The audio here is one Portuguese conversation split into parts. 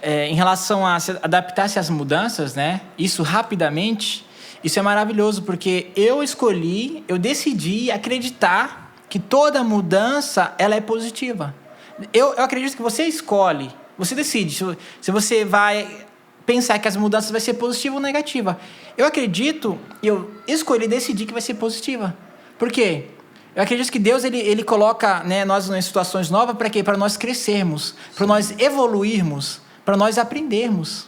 em relação a adaptar-se às mudanças, né? Isso rapidamente, isso é maravilhoso, porque eu decidi acreditar que toda mudança, ela é positiva. Eu acredito que você escolhe, você decide se você vai pensar que as mudanças vai ser positiva ou negativa. Eu acredito, eu escolhi decidir que vai ser positiva. Por quê? Eu acredito que Deus ele coloca, né, nós em situações novas para quê? Para nós crescermos, para nós evoluirmos, para nós aprendermos.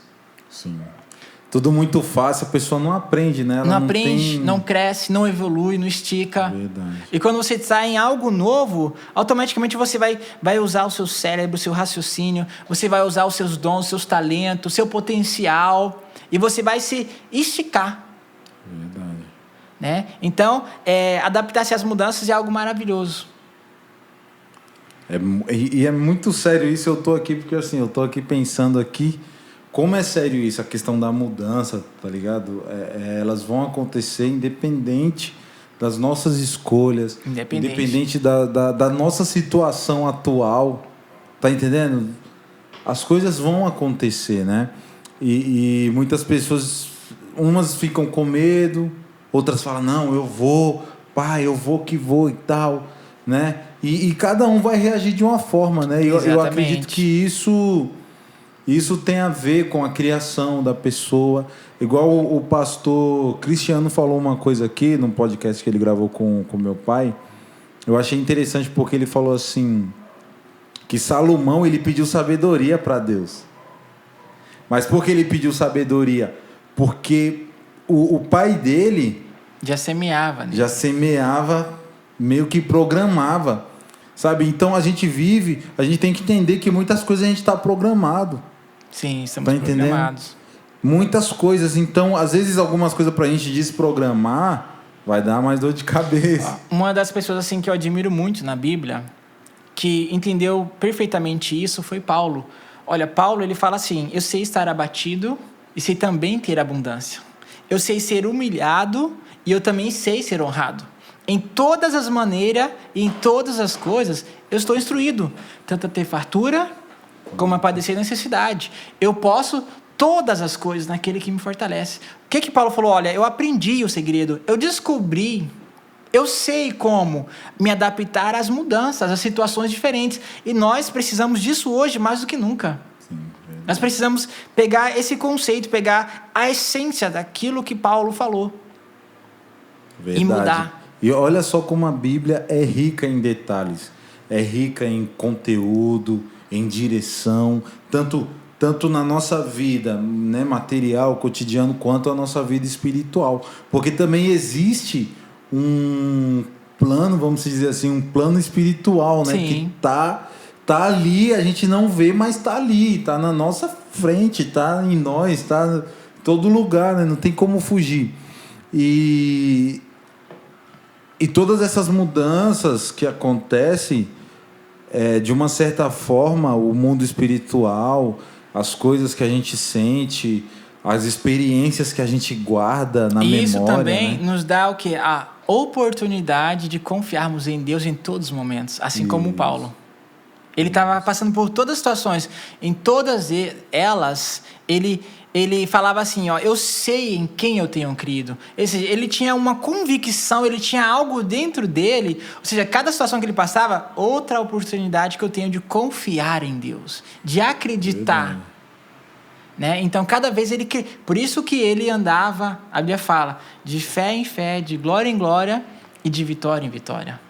Sim. Tudo muito fácil, a pessoa não aprende, né? Ela não aprende, não cresce, não evolui, não estica. Verdade. E quando você está em algo novo, automaticamente você vai usar o seu cérebro, o seu raciocínio, você vai usar os seus dons, os seus talentos, o seu potencial, e você vai se esticar. Verdade. Né? Então, adaptar-se às mudanças é algo maravilhoso. E é muito sério isso, eu tô aqui porque assim, eu tô aqui pensando aqui como é sério isso, a questão da mudança, tá ligado? Elas vão acontecer independente das nossas escolhas, independente da nossa situação atual, tá entendendo? As coisas vão acontecer, né? E muitas pessoas, umas ficam com medo, outras falam, não, eu vou, pai, eu vou que vou e tal, né? E cada um vai reagir de uma forma, né? Eu acredito que isso tem a ver com a criação da pessoa. Igual o pastor Cristiano falou uma coisa aqui, num podcast que ele gravou com meu pai. Eu achei interessante porque ele falou assim, que Salomão ele pediu sabedoria para Deus. Mas por que ele pediu sabedoria? Porque o pai dele já semeava, né? Já semeava, meio que programava, sabe? Então a gente tem que entender que muitas coisas a gente está programado. Sim, estamos programados. Muitas coisas. Então, às vezes, algumas coisas para a gente desprogramar vai dar mais dor de cabeça. Uma das pessoas assim que eu admiro muito na Bíblia, que entendeu perfeitamente isso, foi Paulo. Olha, Paulo ele fala assim: eu sei estar abatido e sei também ter abundância. Eu sei ser humilhado e eu também sei ser honrado. Em todas as maneiras e em todas as coisas, eu estou instruído, tanto a ter fartura como a padecer necessidade. Eu posso todas as coisas naquele que me fortalece. O que Paulo falou? Olha, eu aprendi o segredo, eu descobri, eu sei como me adaptar às mudanças, às situações diferentes. E nós precisamos disso hoje mais do que nunca. Sim, nós precisamos pegar esse conceito, pegar a essência daquilo que Paulo falou. Verdade. E mudar. E olha só como a Bíblia é rica em detalhes, é rica em conteúdo, em direção, tanto na nossa vida, né, material, cotidiano, quanto a nossa vida espiritual. Porque também existe um plano, vamos dizer assim, um plano espiritual, né? Sim. Que tá ali, a gente não vê, mas tá ali, tá na nossa frente, tá em nós, tá em todo lugar, né? Não tem como fugir. E todas essas mudanças que acontecem, de uma certa forma, o mundo espiritual, as coisas que a gente sente, as experiências que a gente guarda na memória. Isso também, né, nos dá o quê? A oportunidade de confiarmos em Deus em todos os momentos, assim como o Paulo. Ele estava passando por todas as situações. Em todas elas, ele falava assim, ó, eu sei em quem eu tenho crido. Ou seja, ele tinha uma convicção, ele tinha algo dentro dele. Ou seja, cada situação que ele passava, outra oportunidade que eu tenho de confiar em Deus, de acreditar. Né? Então, cada vez ele... Por isso que ele andava, a Bíblia fala, de fé em fé, de glória em glória e de vitória em vitória.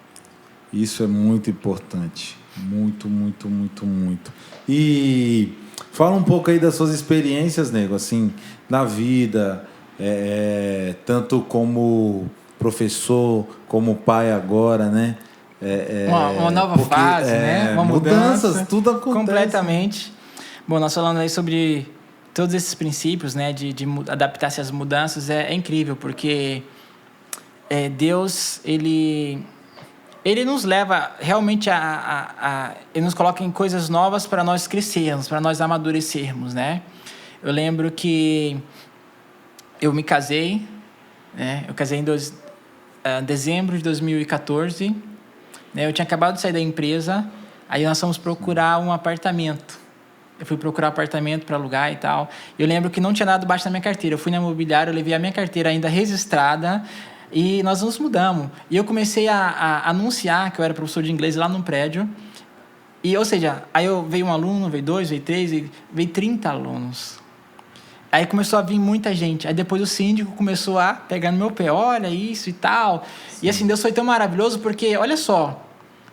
Isso é muito importante. Muito, muito, muito, muito. E fala um pouco aí das suas experiências, nego, assim, na vida, tanto como professor, como pai agora, né? Uma nova fase, né? Uma mudança, tudo acontece. Completamente. Bom, nós falando aí sobre todos esses princípios, né? De adaptar-se às mudanças, é incrível, porque Deus, Ele nos leva realmente Ele nos coloca em coisas novas para nós crescermos, para nós amadurecermos, né? Eu lembro que eu me casei, né? Eu casei em dezembro de 2014, né? Eu tinha acabado de sair da empresa, aí nós fomos procurar um apartamento. Eu fui procurar apartamento para alugar e tal. Eu lembro que não tinha nada debaixo da minha carteira. Eu fui na imobiliária, eu levei a minha carteira ainda registrada e nós nos mudamos. E eu comecei a anunciar que eu era professor de inglês lá num prédio. E, ou seja, aí veio um aluno, veio 2, veio 3, veio 30 alunos. Aí começou a vir muita gente. Aí depois o síndico começou a pegar no meu pé. Olha isso e tal. Sim. E assim, Deus foi tão maravilhoso porque, olha só,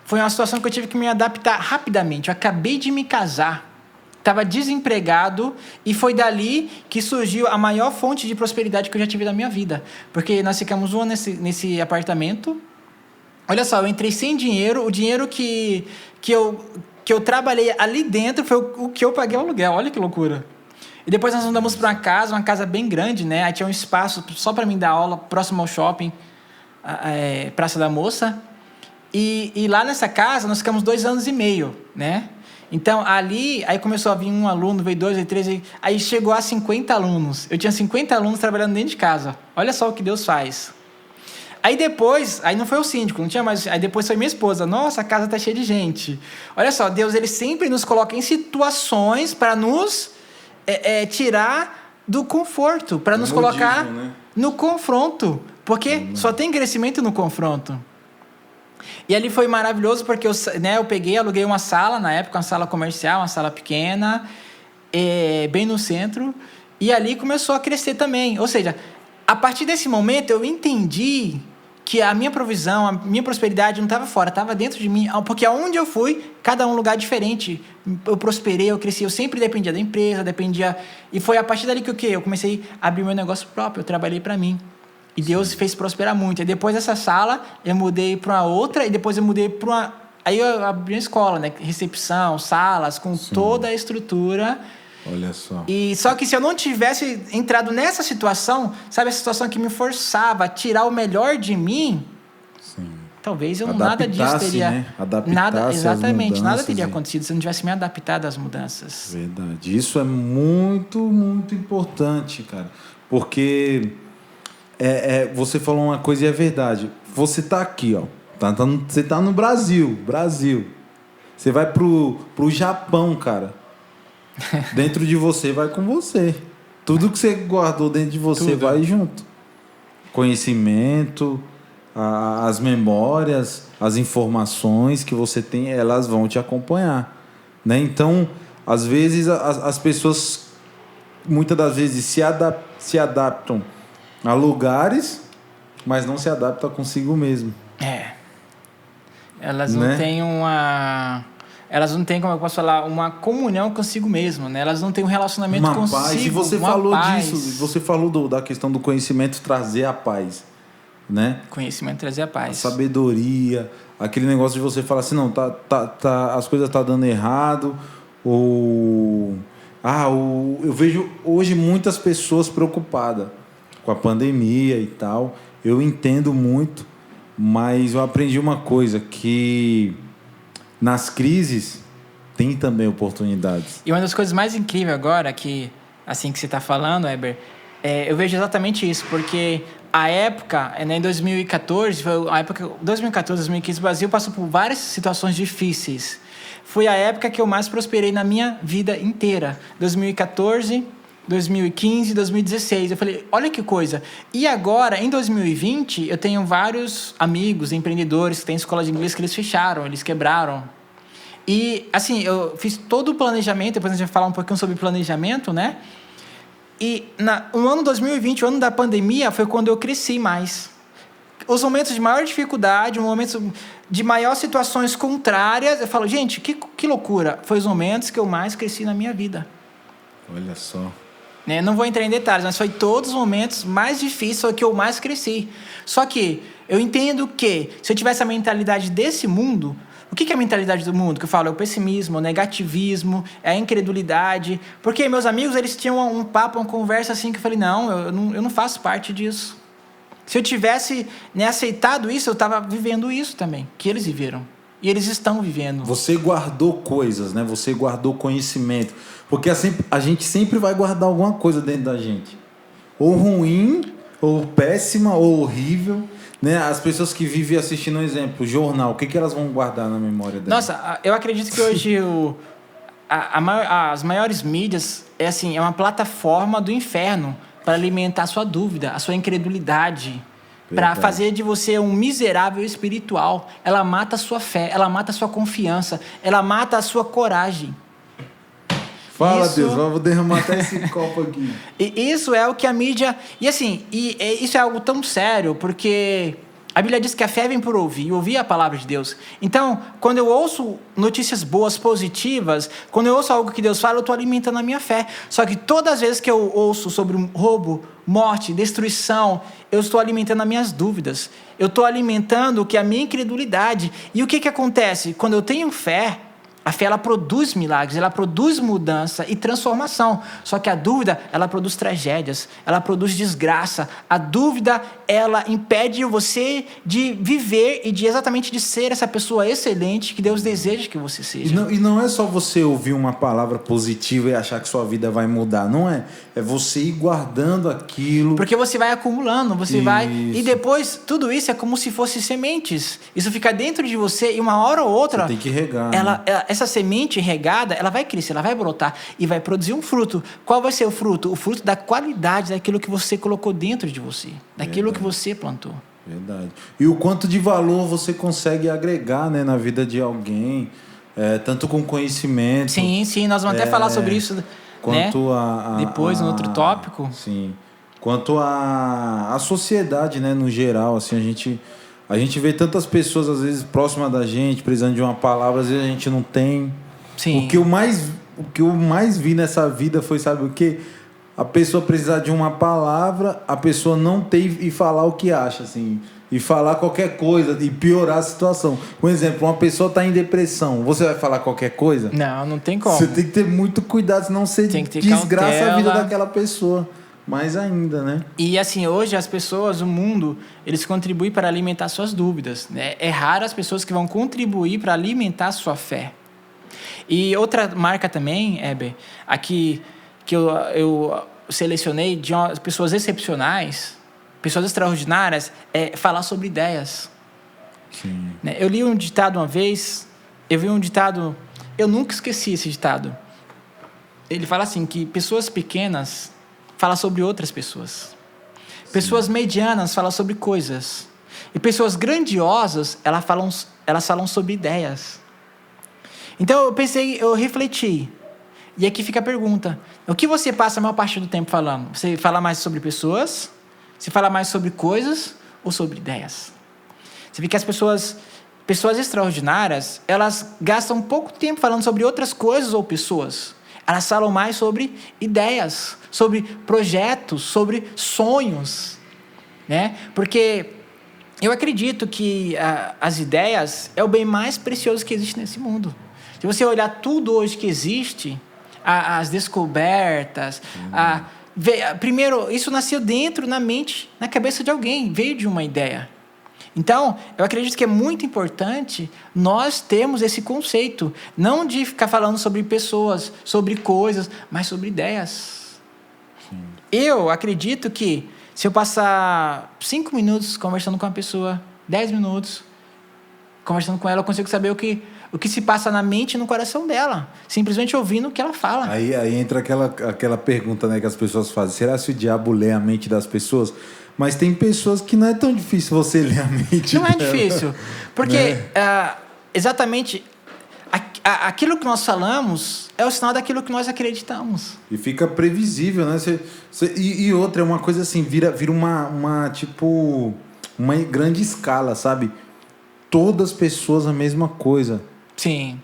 foi uma situação que eu tive que me adaptar rapidamente. Eu acabei de me casar. Estava desempregado e foi dali que surgiu a maior fonte de prosperidade que eu já tive na minha vida. Porque nós ficamos um ano nesse apartamento. Olha só, eu entrei sem dinheiro. O dinheiro que eu trabalhei ali dentro foi o que eu paguei o aluguel. Olha que loucura. E depois nós mudamos para uma casa bem grande, né? Aí tinha um espaço só para mim dar aula, próximo ao shopping, Praça da Moça. E lá nessa casa nós ficamos 2 anos e meio, né? Então, aí começou a vir um aluno, veio 2, veio 3, aí chegou a 50 alunos. Eu tinha 50 alunos trabalhando dentro de casa. Olha só o que Deus faz. Aí depois, aí não foi o síndico, não tinha mais. Aí depois foi minha esposa. Nossa, a casa tá cheia de gente. Olha só, Deus, ele sempre nos coloca em situações para nos tirar do conforto, para nos colocar no confronto. Porque só tem crescimento no confronto. E ali foi maravilhoso porque eu peguei, aluguei uma sala, na época, uma sala comercial, uma sala pequena, bem no centro, e ali começou a crescer também. Ou seja, a partir desse momento eu entendi que a minha provisão, a minha prosperidade não estava fora, estava dentro de mim, porque aonde eu fui, cada um lugar diferente. Eu prosperei, eu cresci, eu sempre dependia da empresa, e foi a partir dali que eu comecei a abrir meu negócio próprio, eu trabalhei para mim. E Deus fez prosperar muito. E depois dessa sala, eu mudei para uma outra, e depois eu mudei para uma... Aí eu abri uma escola, né? Recepção, salas, com toda a estrutura. Olha só. E só que se eu não tivesse entrado nessa situação, sabe, a situação que me forçava a tirar o melhor de mim, talvez eu nada disso teria... Né? Exatamente, nada teria acontecido se eu não tivesse me adaptado às mudanças. Verdade. Isso é muito, muito importante, cara. Porque... você falou uma coisa e é verdade. Você tá aqui, ó. Você tá no Brasil. Você vai pro Japão, cara. Dentro de você vai com você. Tudo que você guardou dentro de você vai junto. Conhecimento, as memórias, as informações que você tem, elas vão te acompanhar, né? Então, às vezes, as pessoas, muitas das vezes, se adaptam a lugares, mas não se adaptam consigo mesmo. Elas não têm elas não têm, como eu posso falar, uma comunhão consigo mesmo, né? Elas não têm um relacionamento consigo. Paz. E você falou disso, você falou da questão do conhecimento trazer a paz, né? Conhecimento trazer a paz. A sabedoria, aquele negócio de você falar assim, não, as coisas estão dando errado, eu vejo hoje muitas pessoas preocupadas com a pandemia e tal. Eu entendo muito, mas eu aprendi uma coisa, que nas crises tem também oportunidades. E uma das coisas mais incríveis agora, que assim que você está falando, Heber, eu vejo exatamente isso, porque a época, em 2014, foi a época 2014, 2015, o Brasil passou por várias situações difíceis. Foi a época que eu mais prosperei na minha vida inteira. 2014, 2015, 2016. Eu falei, olha que coisa. E agora, em 2020, eu tenho vários amigos, empreendedores que têm escola de inglês que eles fecharam, eles quebraram. E, assim, eu fiz todo o planejamento, depois a gente vai falar um pouquinho sobre planejamento, né? E no ano 2020, o ano da pandemia, foi quando eu cresci mais. Os momentos de maior dificuldade, os momentos de maior situações contrárias, eu falo, gente, que loucura. Foi os momentos que eu mais cresci na minha vida. Olha só. Não vou entrar em detalhes, mas foi todos os momentos mais difíceis, foi que eu mais cresci. Só que eu entendo que, se eu tivesse a mentalidade desse mundo, o que é a mentalidade do mundo? Que eu falo, é o pessimismo, o negativismo, é a incredulidade. Porque meus amigos, eles tinham um papo, uma conversa assim, que eu falei, eu não faço parte disso. Se eu tivesse aceitado isso, eu estava vivendo isso também, que eles viveram. E eles estão vivendo. Você guardou coisas, né? Você guardou conhecimento. Porque a gente sempre vai guardar alguma coisa dentro da gente. Ou ruim, ou péssima, ou horrível. Né? As pessoas que vivem assistindo, um exemplo, jornal, o que elas vão guardar na memória delas? Nossa, eu acredito que hoje as maiores mídias é uma plataforma do inferno para alimentar a sua dúvida, a sua incredulidade, para fazer de você um miserável espiritual. Ela mata a sua fé, ela mata a sua confiança, ela mata a sua coragem. Fala, Deus, vou derramar até esse copo aqui. E isso é o que a mídia... isso é algo tão sério, porque a Bíblia diz que a fé vem por ouvir, e ouvir a palavra de Deus. Então, quando eu ouço notícias boas, positivas, quando eu ouço algo que Deus fala, eu estou alimentando a minha fé. Só que todas as vezes que eu ouço sobre um roubo, morte, destruição, eu estou alimentando as minhas dúvidas. Eu estou alimentando a minha incredulidade. E o que acontece? Quando eu tenho fé, a fé, ela produz milagres, ela produz mudança e transformação. Só que a dúvida, ela produz tragédias, ela produz desgraça. A dúvida, ela impede você de viver e exatamente de ser essa pessoa excelente que Deus deseja que você seja. E não é só você ouvir uma palavra positiva e achar que sua vida vai mudar, não é? É você ir guardando aquilo. Porque você vai acumulando, e depois tudo isso é como se fosse sementes. Isso fica dentro de você e uma hora ou outra... Você tem que regar. Essa semente regada, ela vai crescer, ela vai brotar e vai produzir um fruto. Qual vai ser o fruto? O fruto da qualidade daquilo que você colocou dentro de você, daquilo que você plantou. Verdade. E o quanto de valor você consegue agregar, né, na vida de alguém, tanto com conhecimento. Sim, nós vamos até falar sobre isso, quanto depois, no outro tópico. Sim. Quanto a sociedade, né, no geral, assim, a gente vê tantas pessoas, às vezes, próximas da gente, precisando de uma palavra, às vezes a gente não tem. Sim. O que eu mais vi nessa vida foi, sabe o quê? A pessoa precisar de uma palavra, a pessoa não ter e falar o que acha, assim. E falar qualquer coisa, e piorar a situação. Por exemplo, uma pessoa está em depressão, você vai falar qualquer coisa? Não tem como. Você tem que ter muito cuidado, senão você desgraça cautela. A vida daquela pessoa. Mais ainda, né? E assim, hoje as pessoas, o mundo, eles contribuem para alimentar suas dúvidas, né? É raro as pessoas que vão contribuir para alimentar a sua fé. E outra marca também, Heber, aqui que eu selecionei de pessoas excepcionais, pessoas extraordinárias, é falar sobre ideias. Sim. Eu li um ditado uma vez, eu nunca esqueci esse ditado. Ele fala assim, que pessoas pequenas falam sobre outras pessoas. Sim. Pessoas medianas falam sobre coisas. E pessoas grandiosas, elas falam sobre ideias. Então eu refleti. E aqui fica a pergunta. O que você passa a maior parte do tempo falando? Você fala mais sobre pessoas? Você fala mais sobre coisas ou sobre ideias? Você vê que as pessoas extraordinárias, elas gastam pouco tempo falando sobre outras coisas ou pessoas. Elas falam mais sobre ideias, sobre projetos, sobre sonhos, né? Porque eu acredito que as ideias é o bem mais precioso que existe nesse mundo. Se você olhar tudo hoje que existe, as descobertas, primeiro, isso nasceu dentro, na mente, na cabeça de alguém, veio de uma ideia. Então, eu acredito que é muito importante nós termos esse conceito, não de ficar falando sobre pessoas, sobre coisas, mas sobre ideias. Sim. Eu acredito que se eu passar 5 minutos conversando com uma pessoa, 10 minutos conversando com ela, eu consigo saber o que se passa na mente e no coração dela, simplesmente ouvindo o que ela fala. Aí entra aquela pergunta, né, que as pessoas fazem: será que o diabo lê a mente das pessoas? Mas tem pessoas que não é tão difícil você ler a mente Não dela. É difícil, porque exatamente aquilo que nós falamos é o sinal daquilo que nós acreditamos. E fica previsível, né? E outra, é uma coisa assim, vira uma grande escala, sabe? Todas as pessoas a mesma coisa. Sim.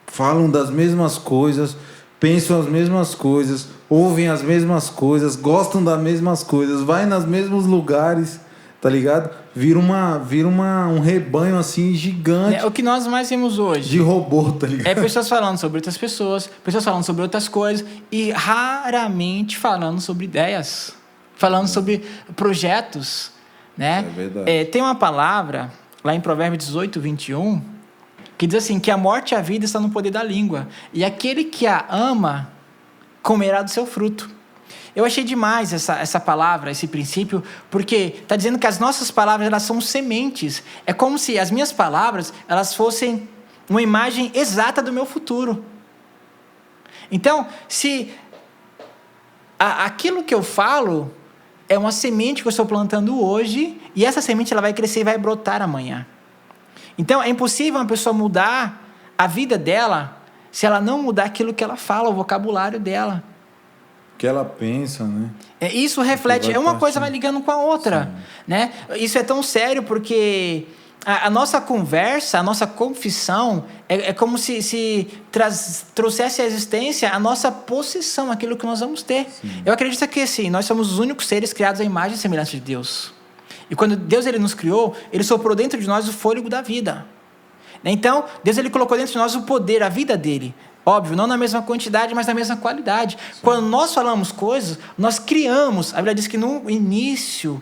Falam das mesmas coisas, pensam as mesmas coisas, ouvem as mesmas coisas, gostam das mesmas coisas, vai nos mesmos lugares, tá ligado? Vira um rebanho assim gigante. O que nós mais vemos hoje. De robô, tá ligado? É pessoas falando sobre outras pessoas, pessoas falando sobre outras coisas e raramente falando sobre ideias, falando sobre projetos, né? É verdade. Tem uma palavra lá em Provérbios 18, 21, que diz assim, que a morte e a vida estão no poder da língua, e aquele que a ama comerá do seu fruto. Eu achei demais essa palavra, esse princípio, porque está dizendo que as nossas palavras, elas são sementes. É como se as minhas palavras, elas fossem uma imagem exata do meu futuro. Então, se aquilo que eu falo é uma semente que eu estou plantando hoje, e essa semente ela vai crescer e vai brotar amanhã. Então, é impossível uma pessoa mudar a vida dela se ela não mudar aquilo que ela fala, o vocabulário dela. O que ela pensa, né? Isso reflete, uma coisa vai ligando com a outra, né? Isso é tão sério porque a nossa conversa, a nossa confissão é como se trouxesse à existência a nossa possessão, aquilo que nós vamos ter. Sim. Eu acredito que assim, nós somos os únicos seres criados à imagem e semelhança de Deus. E quando Deus ele nos criou, Ele soprou dentro de nós o fôlego da vida. Então, Deus ele colocou dentro de nós o poder, a vida dele. Óbvio, não na mesma quantidade, mas na mesma qualidade. Sim. Quando nós falamos coisas, nós criamos. A Bíblia diz que no início,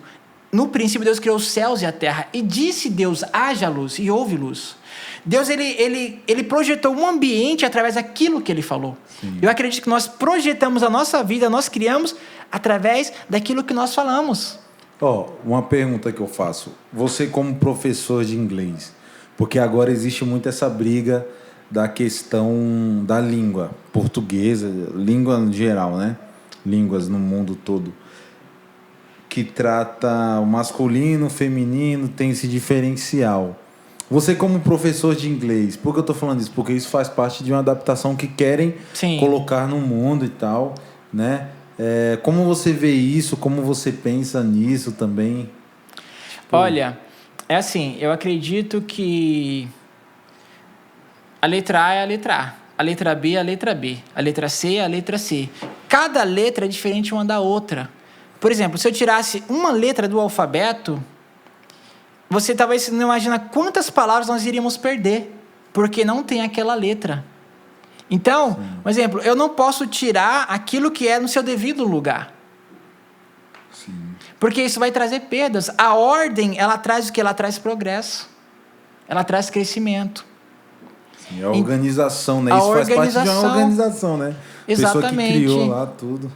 no princípio, Deus criou os céus e a terra. E disse Deus, haja luz, e houve luz. Deus ele projetou um ambiente através daquilo que Ele falou. Sim. Eu acredito que nós projetamos a nossa vida, nós criamos através daquilo que nós falamos. Uma pergunta que eu faço. Você como professor de inglês, porque agora existe muito essa briga da questão da língua portuguesa, língua em geral, né? Línguas no mundo todo, que trata o masculino, o feminino, tem esse diferencial. Você como professor de inglês, por que eu estou falando isso? Porque isso faz parte de uma adaptação que querem Sim. colocar no mundo e tal, né? Como você vê isso? Como você pensa nisso também? Olha, é assim, eu acredito que a letra A é a letra A, a letra B é a letra B, a letra C é a letra C. Cada letra é diferente uma da outra. Por exemplo, se eu tirasse uma letra do alfabeto, você talvez não imagina quantas palavras nós iríamos perder, porque não tem aquela letra. Então, por exemplo, eu não posso tirar aquilo que é no seu devido lugar. Sim. Porque isso vai trazer perdas. A ordem, ela traz o que? Ela traz progresso. Ela traz crescimento. Sim, a organização, né? Isso faz parte de uma organização, né? Exatamente. A pessoa que criou lá tudo.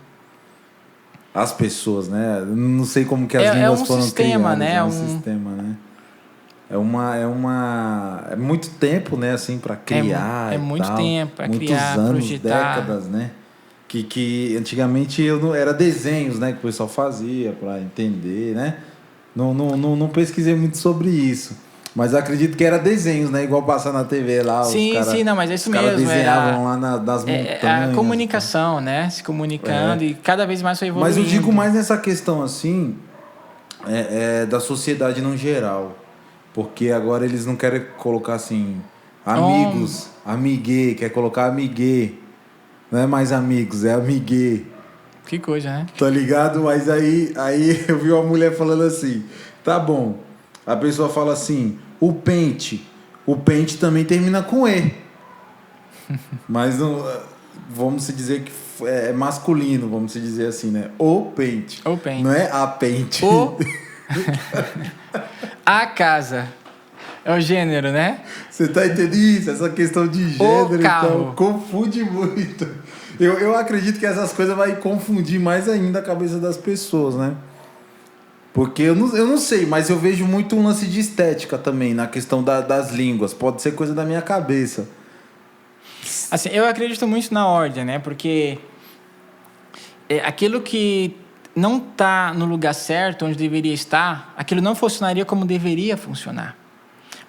As pessoas, né? Não sei como que as línguas foram sistema, criadas. Né? É um sistema, né? É muito tempo, né, assim, para criar. É muito tal. tempo para criar, muitos anos, projetar. Décadas, né? Que antigamente era desenhos, né, que o pessoal fazia para entender, né? Não pesquisei muito sobre isso, mas acredito que era desenhos, né? Igual passar na TV lá. Sim, não, mas é isso mesmo. Os caras desenhavam lá nas montanhas. A comunicação, né? Se comunicando e cada vez mais foi evoluindo. Mas eu digo mais nessa questão, assim, da sociedade no geral. Porque agora eles não querem colocar assim, amigos, amiguê, quer colocar amiguê. Não é mais amigos, é amiguê. Que coisa, né? Tá ligado? Mas aí eu vi uma mulher falando assim, tá bom. A pessoa fala assim, o pente também termina com E. Mas não, vamos dizer que é masculino, vamos dizer assim, né? O pente. Não é a pente. A casa. É o gênero, né? Você tá entendendo isso? Essa questão de gênero e tal, confunde muito. Eu acredito que essas coisas vão confundir mais ainda a cabeça das pessoas, né? Porque eu não sei, mas eu vejo muito um lance de estética também na questão das línguas. Pode ser coisa da minha cabeça. Assim, eu acredito muito na ordem, né? Porque aquilo que não está no lugar certo, onde deveria estar, aquilo não funcionaria como deveria funcionar.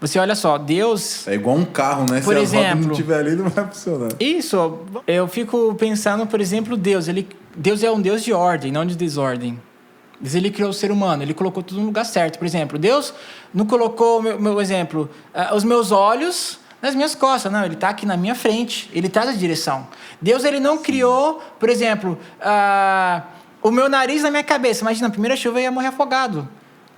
Você olha só, Deus... É igual um carro, né? Por exemplo, se a roda não estiver ali, não vai funcionar. Isso. Eu fico pensando, por exemplo, Deus é um Deus de ordem, não de desordem. Deus, Ele criou o ser humano, Ele colocou tudo no lugar certo. Por exemplo, Deus não colocou, meu exemplo, os meus olhos nas minhas costas. Não, Ele está aqui na minha frente. Ele traz a direção. Deus, Ele não criou, por exemplo, o meu nariz na minha cabeça. Imagina, a primeira chuva eu ia morrer afogado.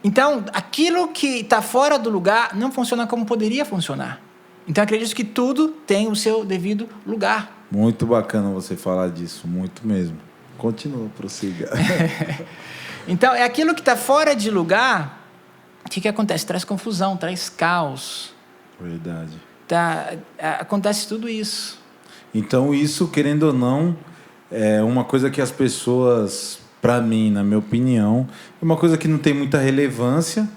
Então, aquilo que está fora do lugar não funciona como poderia funcionar. Então, acredito que tudo tem o seu devido lugar. Muito bacana você falar disso, muito mesmo. Continua, prossiga. Então, é aquilo que está fora de lugar, o que acontece? Traz confusão, traz caos. Verdade. Acontece tudo isso. Então, isso, querendo ou não, é uma coisa que as pessoas... Para mim, na minha opinião, é uma coisa que não tem muita relevância,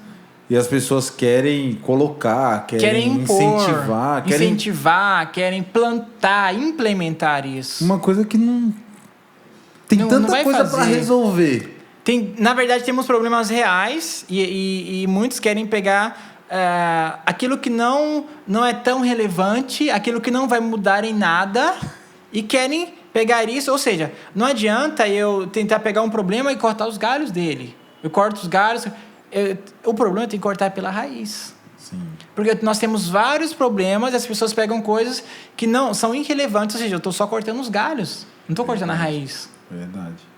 E as pessoas querem colocar, querem impor, incentivar, querem plantar, implementar isso. uma coisa que não tem Não tanta vai coisa fazer. para resolver. Na verdade, temos problemas reais e muitos querem pegar aquilo que não é tão relevante, aquilo que não vai mudar em nada e querem pegar isso. Ou seja, não adianta eu tentar pegar um problema e cortar os galhos dele. Eu corto os galhos... o problema tem que cortar pela raiz. Sim. Porque nós temos vários problemas e as pessoas pegam coisas que não são irrelevantes. Ou seja, eu estou só cortando os galhos. Não estou cortando a raiz. Verdade.